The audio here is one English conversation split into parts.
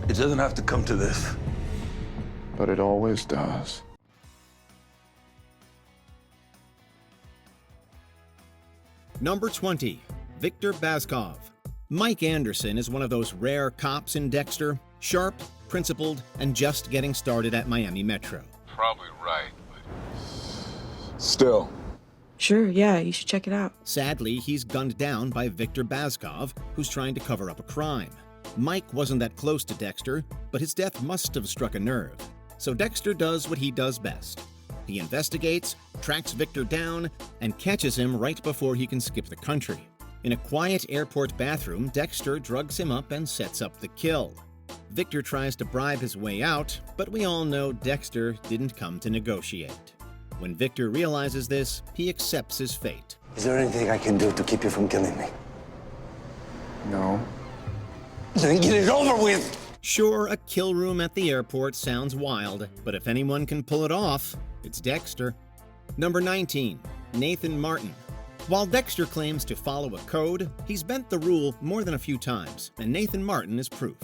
It doesn't have to come to this. But it always does. Number 20, Victor Bazco. Mike Anderson is one of those rare cops in Dexter, sharp, principled, and just getting started at Miami Metro. Probably right, but... Still. Sure, yeah, you should check it out. Sadly, he's gunned down by Victor Bazco, who's trying to cover up a crime. Mike wasn't that close to Dexter, but his death must have struck a nerve. So Dexter does what he does best. He investigates, tracks Victor down, and catches him right before he can skip the country. In a quiet airport bathroom, Dexter drugs him up and sets up the kill. Victor tries to bribe his way out, but we all know Dexter didn't come to negotiate. When Victor realizes this, he accepts his fate. Is there anything I can do to keep you from killing me? No. Then get it over with! Sure, a kill room at the airport sounds wild, but if anyone can pull it off, it's Dexter. Number 19, Nathan Martin. While Dexter claims to follow a code, he's bent the rule more than a few times, and Nathan Martin is proof.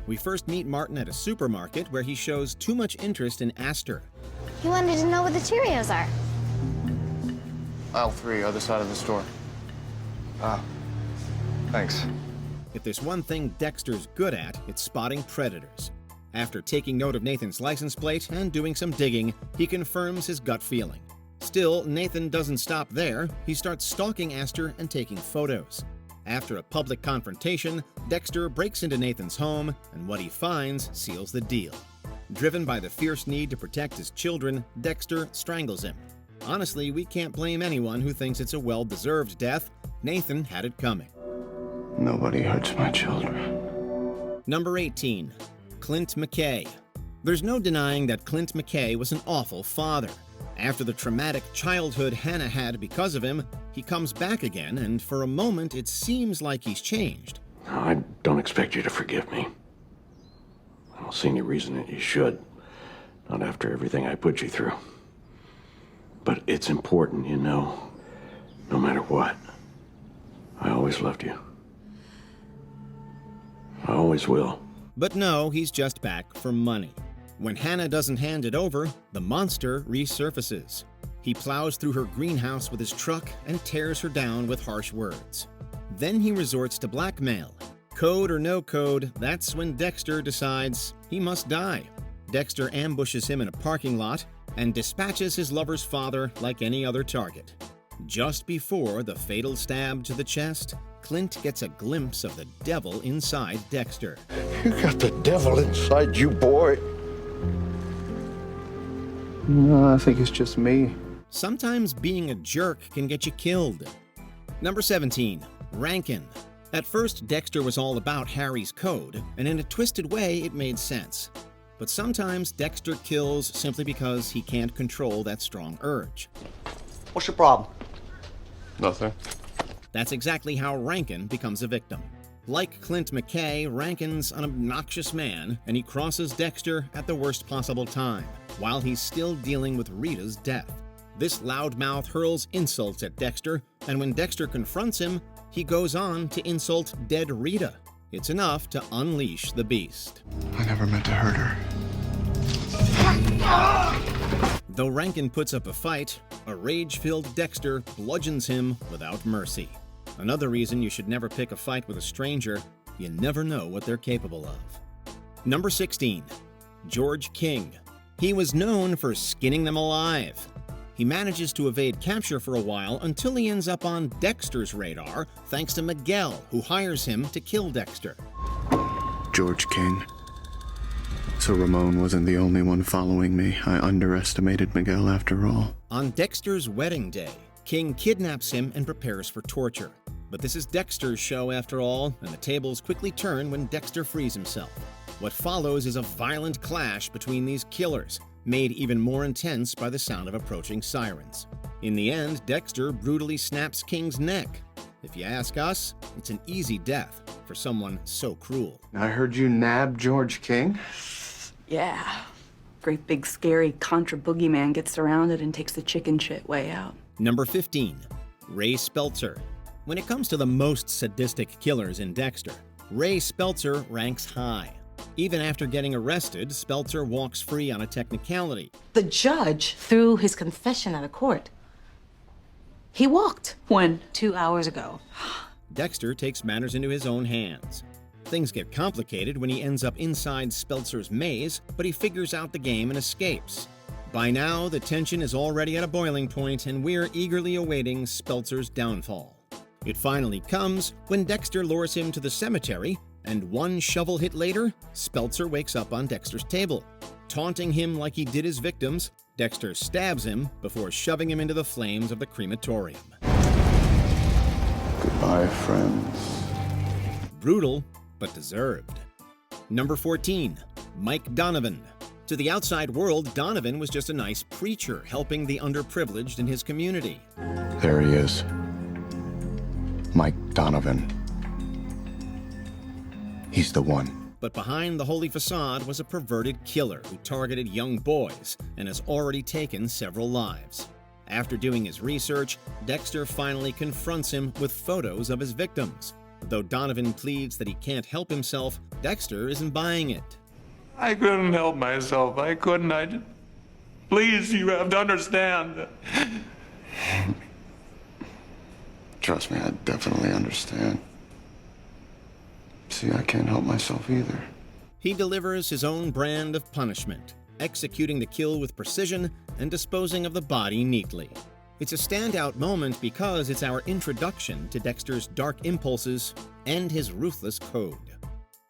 We first meet Martin at a supermarket where he shows too much interest in Astor. He wanted to know what the Cheerios are. Aisle 3, other side of the store. Ah, thanks. If there's one thing Dexter's good at, it's spotting predators. After taking note of Nathan's license plate and doing some digging, he confirms his gut feeling. Still, Nathan doesn't stop there. He starts stalking Astor and taking photos. After a public confrontation, Dexter breaks into Nathan's home, and what he finds seals the deal. Driven by the fierce need to protect his children, Dexter strangles him. Honestly, we can't blame anyone who thinks it's a well-deserved death. Nathan had it coming. Nobody hurts my children. Number 18, Clint McKay. There's no denying that Clint McKay was an awful father. After the traumatic childhood Hannah had because of him, he comes back again, and for a moment it seems like he's changed. I don't expect you to forgive me. I don't see any reason that you should. Not after everything I put you through. But it's important, you know, no matter what. I always loved you. I always will. But no, he's just back for money. When Hannah doesn't hand it over, the monster resurfaces. He plows through her greenhouse with his truck and tears her down with harsh words. Then he resorts to blackmail. Code or no code, that's when Dexter decides he must die. Dexter ambushes him in a parking lot and dispatches his lover's father like any other target. Just before the fatal stab to the chest, Clint gets a glimpse of the devil inside Dexter. You got the devil inside you, boy. No, I think it's just me. Sometimes being a jerk can get you killed. Number 17, Rankin. At first, Dexter was all about Harry's code, and in a twisted way, it made sense. But sometimes Dexter kills simply because he can't control that strong urge. What's your problem? Nothing. That's exactly how Rankin becomes a victim. Like Clint McKay, Rankin's an obnoxious man, and he crosses Dexter at the worst possible time, while he's still dealing with Rita's death. This loudmouth hurls insults at Dexter, and when Dexter confronts him, he goes on to insult dead Rita. It's enough to unleash the beast. I never meant to hurt her. Though Rankin puts up a fight, a rage-filled Dexter bludgeons him without mercy. Another reason you should never pick a fight with a stranger, you never know what they're capable of. Number 16, George King. He was known for skinning them alive. He manages to evade capture for a while until he ends up on Dexter's radar thanks to Miguel, who hires him to kill Dexter. George King. So Ramon wasn't the only one following me. I underestimated Miguel after all. On Dexter's wedding day, King kidnaps him and prepares for torture. But this is Dexter's show after all, and the tables quickly turn when Dexter frees himself. What follows is a violent clash between these killers, made even more intense by the sound of approaching sirens. In the end, Dexter brutally snaps King's neck. If you ask us, it's an easy death for someone so cruel. I heard you nab George King? Yeah. Great big scary contra boogeyman gets surrounded and takes the chicken shit way out. Number 15, Ray Speltzer. When it comes to the most sadistic killers in Dexter, Ray Speltzer ranks high. Even after getting arrested, Speltzer walks free on a technicality. The judge threw his confession out of court. He walked. When? 2 hours ago. Dexter takes matters into his own hands. Things get complicated when he ends up inside Speltzer's maze, but he figures out the game and escapes. By now, the tension is already at a boiling point, and we're eagerly awaiting Speltzer's downfall. It finally comes when Dexter lures him to the cemetery, and one shovel hit later, Speltzer wakes up on Dexter's table. Taunting him like he did his victims, Dexter stabs him before shoving him into the flames of the crematorium. Goodbye, friends. Brutal, but deserved. Number 14, Mike Donovan. To the outside world, Donovan was just a nice preacher helping the underprivileged in his community. There he is. Mike Donovan. He's the one. But behind the holy facade was a perverted killer who targeted young boys and has already taken several lives. After doing his research, Dexter finally confronts him with photos of his victims. Though Donovan pleads that he can't help himself, Dexter isn't buying it. I couldn't help myself. I couldn't. Please, you have to understand. Trust me, I definitely understand. See, I can't help myself either. He delivers his own brand of punishment, executing the kill with precision and disposing of the body neatly. It's a standout moment because it's our introduction to Dexter's dark impulses and his ruthless code.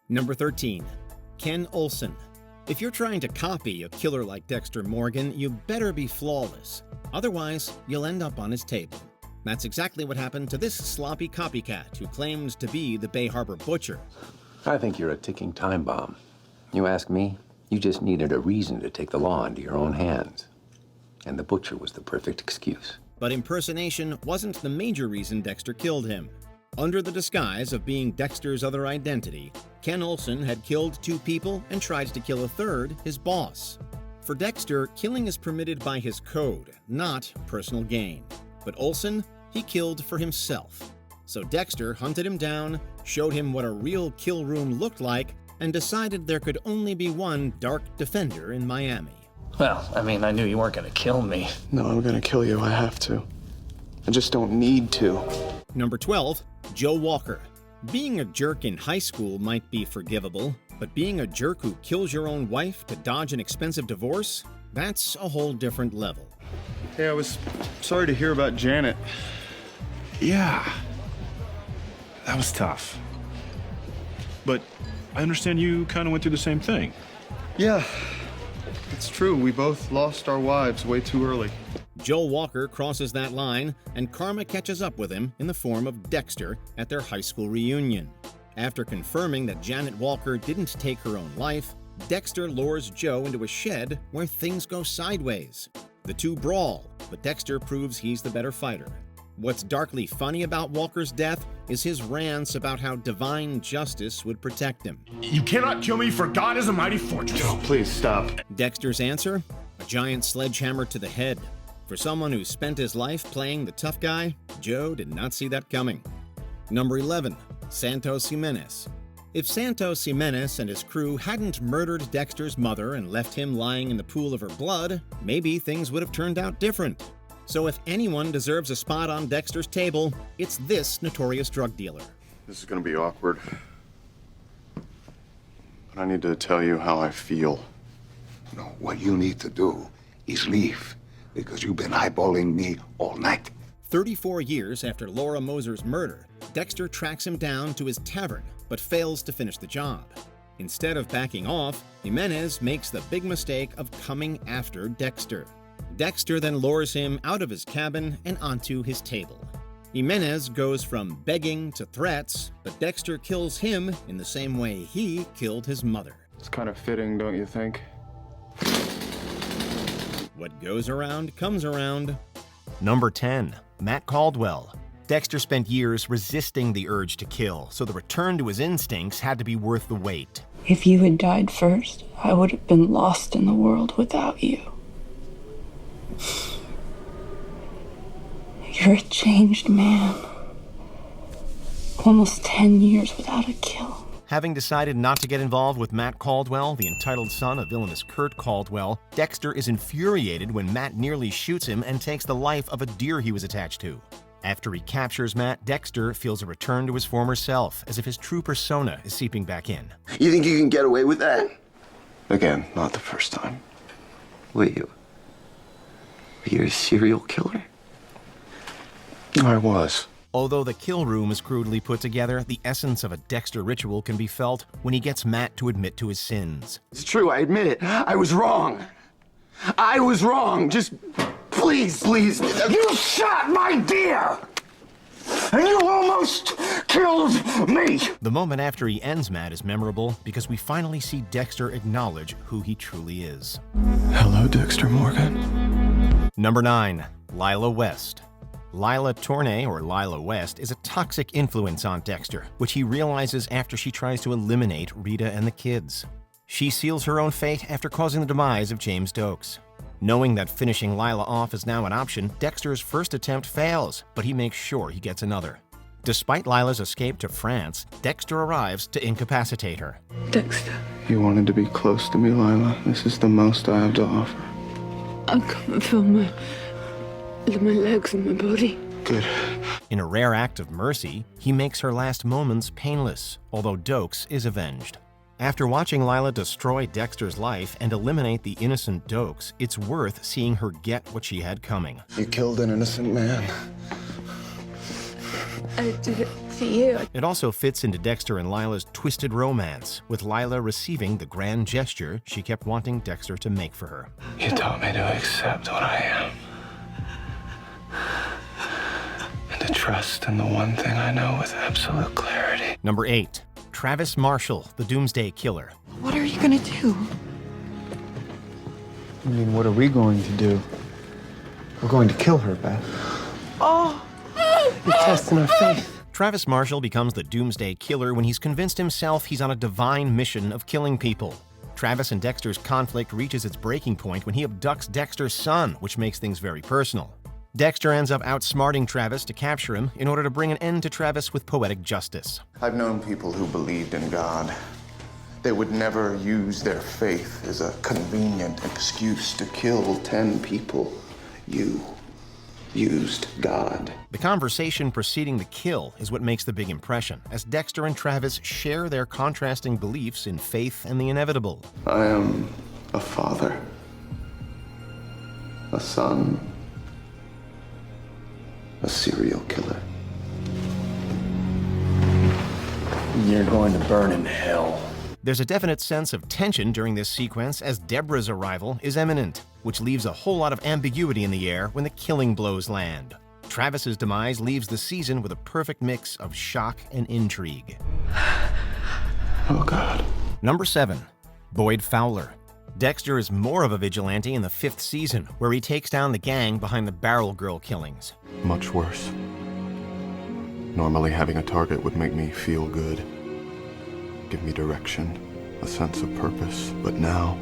Number 13, Ken Olsen. If you're trying to copy a killer like Dexter Morgan, you better be flawless. Otherwise, you'll end up on his table. That's exactly what happened to this sloppy copycat who claims to be the Bay Harbor Butcher. I think you're a ticking time bomb. You ask me, you just needed a reason to take the law into your own hands. And the Butcher was the perfect excuse. But impersonation wasn't the major reason Dexter killed him. Under the disguise of being Dexter's other identity, Ken Olsen had killed 2 people and tried to kill a third, his boss. For Dexter, killing is permitted by his code, not personal gain. But Olsen, he killed for himself. So Dexter hunted him down, showed him what a real kill room looked like, and decided there could only be one dark defender in Miami. Well, I mean, I knew you weren't gonna kill me. No, I'm gonna kill you. I have to. I just don't need to. Number 12, Joe Walker. Being a jerk in high school might be forgivable, but being a jerk who kills your own wife to dodge an expensive divorce, that's a whole different level. Hey, I was sorry to hear about Janet. Yeah, that was tough. But I understand you kind of went through the same thing. Yeah, it's true. We both lost our wives way too early. Joe Walker crosses that line, and karma catches up with him in the form of Dexter at their high school reunion. After confirming that Janet Walker didn't take her own life, Dexter lures Joe into a shed where things go sideways. The two brawl, but Dexter proves he's the better fighter. What's darkly funny about Walker's death is his rants about how divine justice would protect him. You cannot kill me, for God is a mighty fortress. Joe, please stop. Dexter's answer? A giant sledgehammer to the head. For someone who spent his life playing the tough guy, Joe did not see that coming. Number 11, Santos Jimenez. If Santos Jimenez and his crew hadn't murdered Dexter's mother and left him lying in the pool of her blood, maybe things would have turned out different. So if anyone deserves a spot on Dexter's table, it's this notorious drug dealer. This is gonna be awkward. But I need to tell you how I feel. No, what you need to do is leave, because you've been eyeballing me all night. 34 years after Laura Moser's murder, Dexter tracks him down to his tavern, but fails to finish the job. Instead of backing off, Jimenez makes the big mistake of coming after Dexter. Dexter then lures him out of his cabin and onto his table. Jimenez goes from begging to threats, but Dexter kills him in the same way he killed his mother. It's kind of fitting, don't you think? What goes around comes around. Number 10, Matt Caldwell. Dexter spent years resisting the urge to kill, so the return to his instincts had to be worth the wait. If you had died first, I would have been lost in the world without you. You're a changed man. Almost 10 years without a kill. Having decided not to get involved with Matt Caldwell, the entitled son of villainous Kurt Caldwell, Dexter is infuriated when Matt nearly shoots him and takes the life of a deer he was attached to. After he captures Matt, Dexter feels a return to his former self, as if his true persona is seeping back in. You think you can get away with that? Again, not the first time. Wait, you're a serial killer? I was. Although the kill room is crudely put together, the essence of a Dexter ritual can be felt when he gets Matt to admit to his sins. It's true, I admit it. I was wrong. I was wrong. Just please. You shot my deer! And you almost killed me! The moment after he ends Matt is memorable because we finally see Dexter acknowledge who he truly is. Hello, Dexter Morgan. Number 9. Lila West. Lila Tournay, or Lila West, is a toxic influence on Dexter, which he realizes after she tries to eliminate Rita and the kids. She seals her own fate after causing the demise of James Dokes. Knowing that finishing Lila off is now an option, Dexter's first attempt fails, but he makes sure he gets another. Despite Lila's escape to France, Dexter arrives to incapacitate her. Dexter, You wanted to be close to me, Lila. This is the most I have to offer. I can't feel my legs and my body. Good. In a rare act of mercy, he makes her last moments painless, although Dokes is avenged. After watching Lila destroy Dexter's life and eliminate the innocent Dokes, it's worth seeing her get what she had coming. You killed an innocent man. I did it for you. It also fits into Dexter and Lila's twisted romance, with Lila receiving the grand gesture she kept wanting Dexter to make for her. You taught me to accept what I am. And to trust in the one thing I know with absolute clarity. Number 8. Travis Marshall, the Doomsday Killer. What are you gonna do? I mean, what are we going to do? We're going to kill her, Beth. Oh! You're testing our faith. Travis Marshall becomes the Doomsday Killer when he's convinced himself he's on a divine mission of killing people. Travis and Dexter's conflict reaches its breaking point when he abducts Dexter's son, which makes things very personal. Dexter ends up outsmarting Travis to capture him in order to bring an end to Travis with poetic justice. I've known people who believed in God. They would never use their faith as a convenient excuse to kill 10 people. You used God. The conversation preceding the kill is what makes the big impression, as Dexter and Travis share their contrasting beliefs in faith and the inevitable. I am a father, a son, a serial killer. You're going to burn in hell. There's a definite sense of tension during this sequence as Deborah's arrival is imminent, which leaves a whole lot of ambiguity in the air when the killing blows land. Travis's demise leaves the season with a perfect mix of shock and intrigue. Oh, God. Number 7. Boyd Fowler. Dexter is more of a vigilante in the 5th season, where he takes down the gang behind the Barrel Girl killings. Much worse. Normally having a target would make me feel good. Give me direction, a sense of purpose, but now...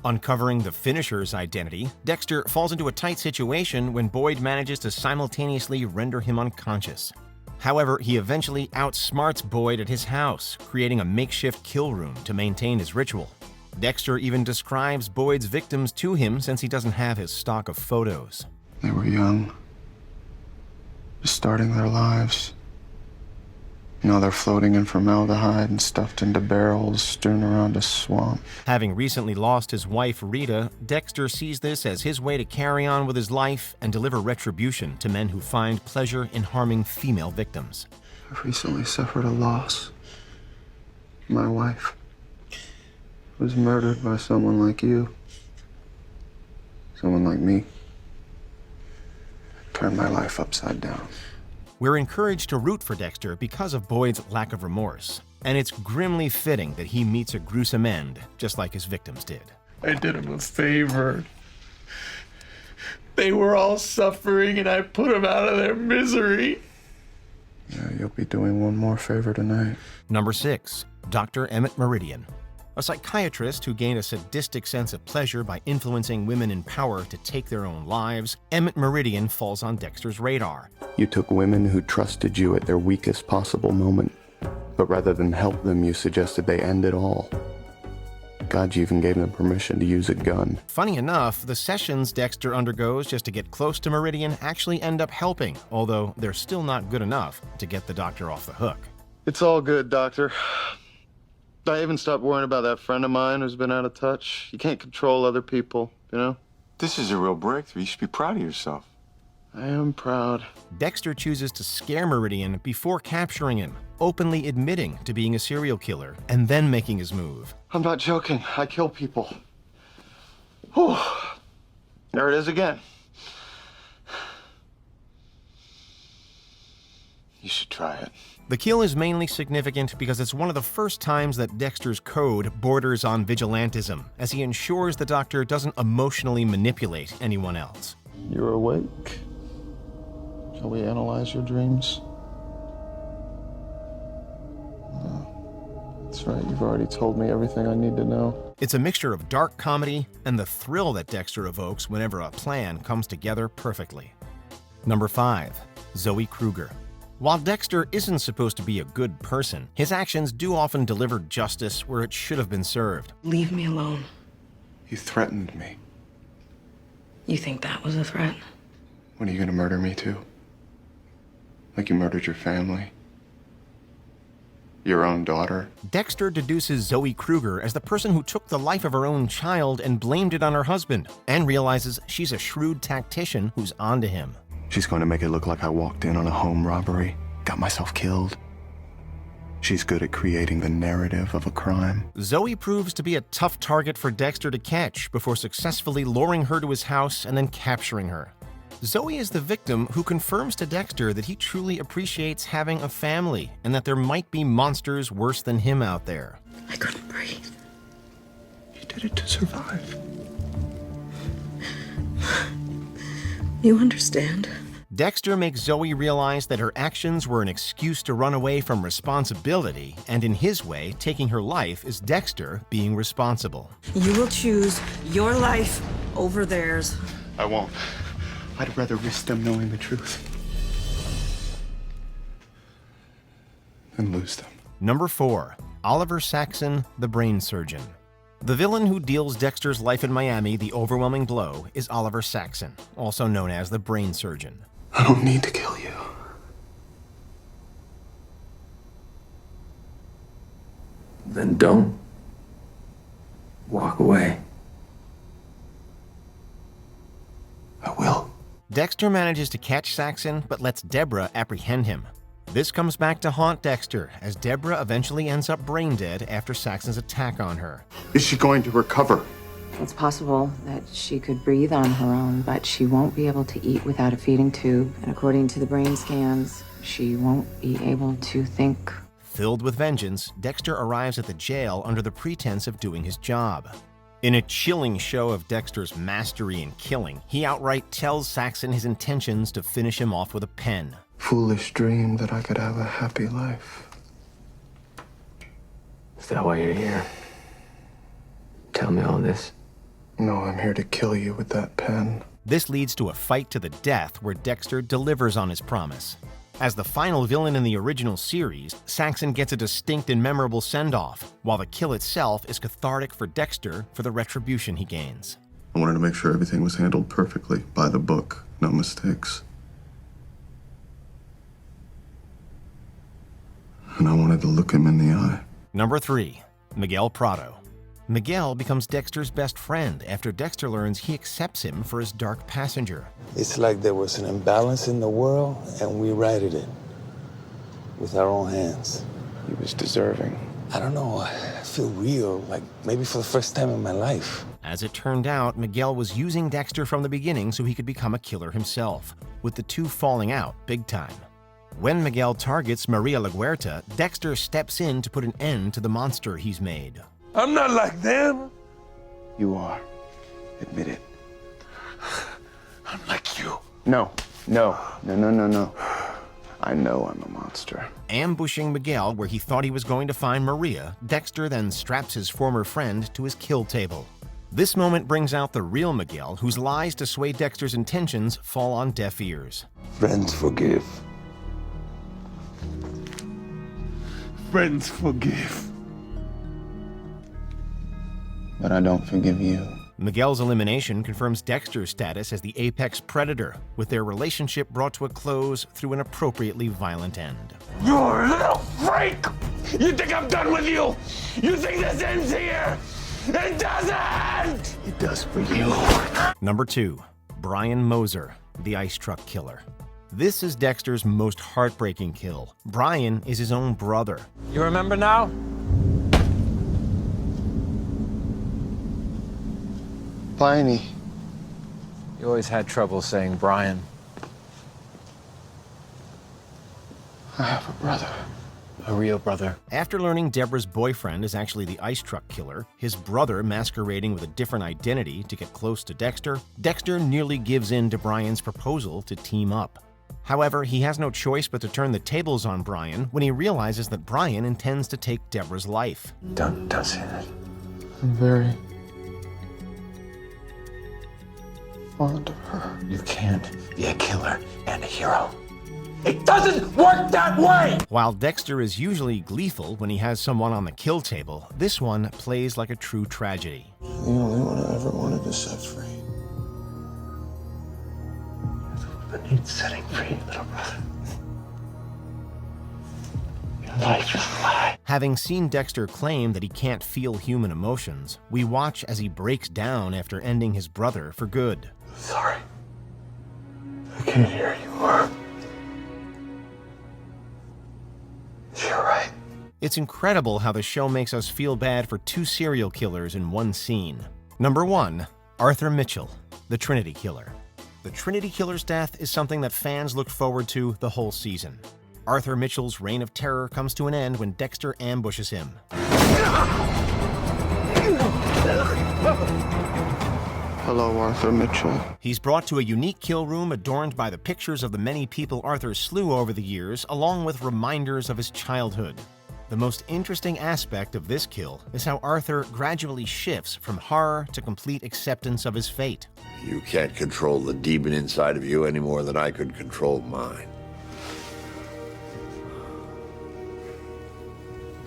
Uncovering the finisher's identity, Dexter falls into a tight situation when Boyd manages to simultaneously render him unconscious. However, he eventually outsmarts Boyd at his house, creating a makeshift kill room to maintain his ritual. Dexter even describes Boyd's victims to him since he doesn't have his stock of photos. They were young, just starting their lives. Now they're floating in formaldehyde and stuffed into barrels, strewn around a swamp. Having recently lost his wife, Rita, Dexter sees this as his way to carry on with his life and deliver retribution to men who find pleasure in harming female victims. I've recently suffered a loss. My wife was murdered by someone like you. Someone like me. Turned my life upside down. We're encouraged to root for Dexter because of Boyd's lack of remorse, and it's grimly fitting that he meets a gruesome end, just like his victims did. I did him a favor. They were all suffering, and I put them out of their misery. Yeah, you'll be doing one more favor tonight. Number 6. Dr. Emmett Meridian. A psychiatrist who gained a sadistic sense of pleasure by influencing women in power to take their own lives, Emmett Meridian falls on Dexter's radar. You took women who trusted you at their weakest possible moment But rather than help them, you suggested they end it all. God, you even gave them permission to use a gun. Funny enough, the sessions Dexter undergoes just to get close to Meridian actually end up helping, although they're still not good enough to get the doctor off the hook. It's all good, Doctor. I even stopped worrying about that friend of mine who's been out of touch. You can't control other people, you know? This is a real breakthrough. You should be proud of yourself. I am proud. Dexter chooses to scare Meridian before capturing him, openly admitting to being a serial killer, and then making his move. I'm not joking. I kill people. Whew. There it is again. You should try it. The kill is mainly significant because it's one of the first times that Dexter's code borders on vigilantism, as he ensures the doctor doesn't emotionally manipulate anyone else. You're awake. Shall we analyze your dreams? No. That's right, you've already told me everything I need to know. It's a mixture of dark comedy and the thrill that Dexter evokes whenever a plan comes together perfectly. Number 5, Zoe Krueger. While Dexter isn't supposed to be a good person, his actions do often deliver justice where it should have been served. Leave me alone. You threatened me. You think that was a threat? When are you gonna murder me too? Like you murdered your family? Your own daughter? Dexter deduces Zoe Krueger as the person who took the life of her own child and blamed it on her husband, and realizes she's a shrewd tactician who's onto him. She's going to make it look like I walked in on a home robbery, got myself killed. She's good at creating the narrative of a crime. Zoe proves to be a tough target for Dexter to catch before successfully luring her to his house and then capturing her. Zoe is the victim who confirms to Dexter that he truly appreciates having a family and that there might be monsters worse than him out there. I couldn't breathe. You did it to survive. You understand? Dexter makes Zoe realize that her actions were an excuse to run away from responsibility, and in his way, taking her life is Dexter being responsible. You will choose your life over theirs. I won't. I'd rather risk them knowing the truth than lose them. Number 4, Oliver Saxon, the brain surgeon. The villain who deals Dexter's life in Miami the overwhelming blow is Oliver Saxon, also known as the brain surgeon. I don't need to kill you. Then don't. Walk away. I will. Dexter manages to catch Saxon, but lets Deborah apprehend him. This comes back to haunt Dexter, as Deborah eventually ends up brain dead after Saxon's attack on her. Is she going to recover? It's possible that she could breathe on her own, but she won't be able to eat without a feeding tube. And according to the brain scans, she won't be able to think. Filled with vengeance, Dexter arrives at the jail under the pretense of doing his job. In a chilling show of Dexter's mastery in killing, he outright tells Saxon his intentions to finish him off with a pen. Foolish dream that I could have a happy life. Is that why you're here? Tell me all this. No, I'm here to kill you with that pen. This leads to a fight to the death where Dexter delivers on his promise. As the final villain in the original series, Saxon gets a distinct and memorable send-off, while the kill itself is cathartic for Dexter for the retribution he gains. I wanted to make sure everything was handled perfectly, by the book, no mistakes. And I wanted to look him in the eye. Number 3, Miguel Prado. Miguel becomes Dexter's best friend after Dexter learns he accepts him for his dark passenger. It's like there was an imbalance in the world, and we righted it with our own hands. He was deserving. I don't know, I feel real, like maybe for the first time in my life. As it turned out, Miguel was using Dexter from the beginning so he could become a killer himself, with the two falling out big time. When Miguel targets Maria LaGuerta, Dexter steps in to put an end to the monster he's made. I'm not like them. You are. Admit it. I'm like you. No. I know I'm a monster. Ambushing Miguel where he thought he was going to find Maria, Dexter then straps his former friend to his kill table. This moment brings out the real Miguel, whose lies to sway Dexter's intentions fall on deaf ears. Friends forgive. friends forgive. But I don't forgive you. Miguel's elimination confirms Dexter's status as the apex predator, with their relationship brought to a close through an appropriately violent end. You're a little freak! You think I'm done with you? You think this ends here? It doesn't! It does for you. Number 2, Brian Moser, the ice truck killer. This is Dexter's most heartbreaking kill. Brian is his own brother. You remember now? Pliny. You always had trouble saying Brian. I have a brother. A real brother. After learning Deborah's boyfriend is actually the ice truck killer, his brother masquerading with a different identity to get close to Dexter, Dexter nearly gives in to Brian's proposal to team up. However, he has no choice but to turn the tables on Brian when he realizes that Brian intends to take Deborah's life. Don't say that. I'm very fond of her. You can't be a killer and a hero. It doesn't work that way! While Dexter is usually gleeful when he has someone on the kill table, this one plays like a true tragedy. The only one I ever wanted to set free. But needs setting free, little brother. Your life is a lie. Having seen Dexter claim that he can't feel human emotions, we watch as he breaks down after ending his brother for good. Sorry. I can't hear you more. You're right. It's incredible how the show makes us feel bad for 2 serial killers in one scene. Number 1, Arthur Mitchell, the Trinity Killer. The Trinity Killer's death is something that fans looked forward to the whole season. Arthur Mitchell's reign of terror comes to an end when Dexter ambushes him. Hello, Arthur Mitchell. He's brought to a unique kill room adorned by the pictures of the many people Arthur slew over the years, along with reminders of his childhood. The most interesting aspect of this kill is how Arthur gradually shifts from horror to complete acceptance of his fate. You can't control the demon inside of you any more than I could control mine.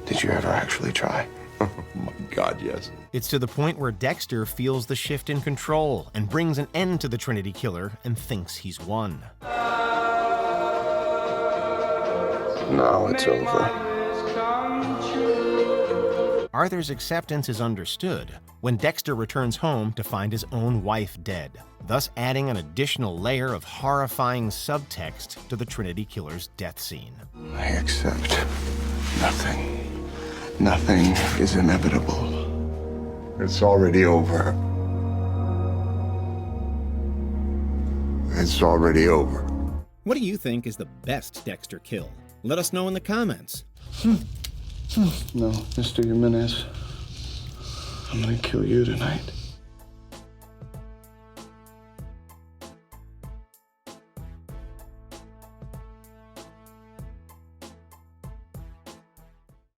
Did you ever actually try? Oh my God, yes. It's to the point where Dexter feels the shift in control and brings an end to the Trinity Killer and thinks he's won. Now it's over. Arthur's acceptance is understood when Dexter returns home to find his own wife dead, thus adding an additional layer of horrifying subtext to the Trinity Killer's death scene. I accept nothing. Nothing is inevitable. It's already over. It's already over. What do you think is the best Dexter kill? Let us know in the comments. No, Mr. Jimenez. I'm gonna kill you tonight.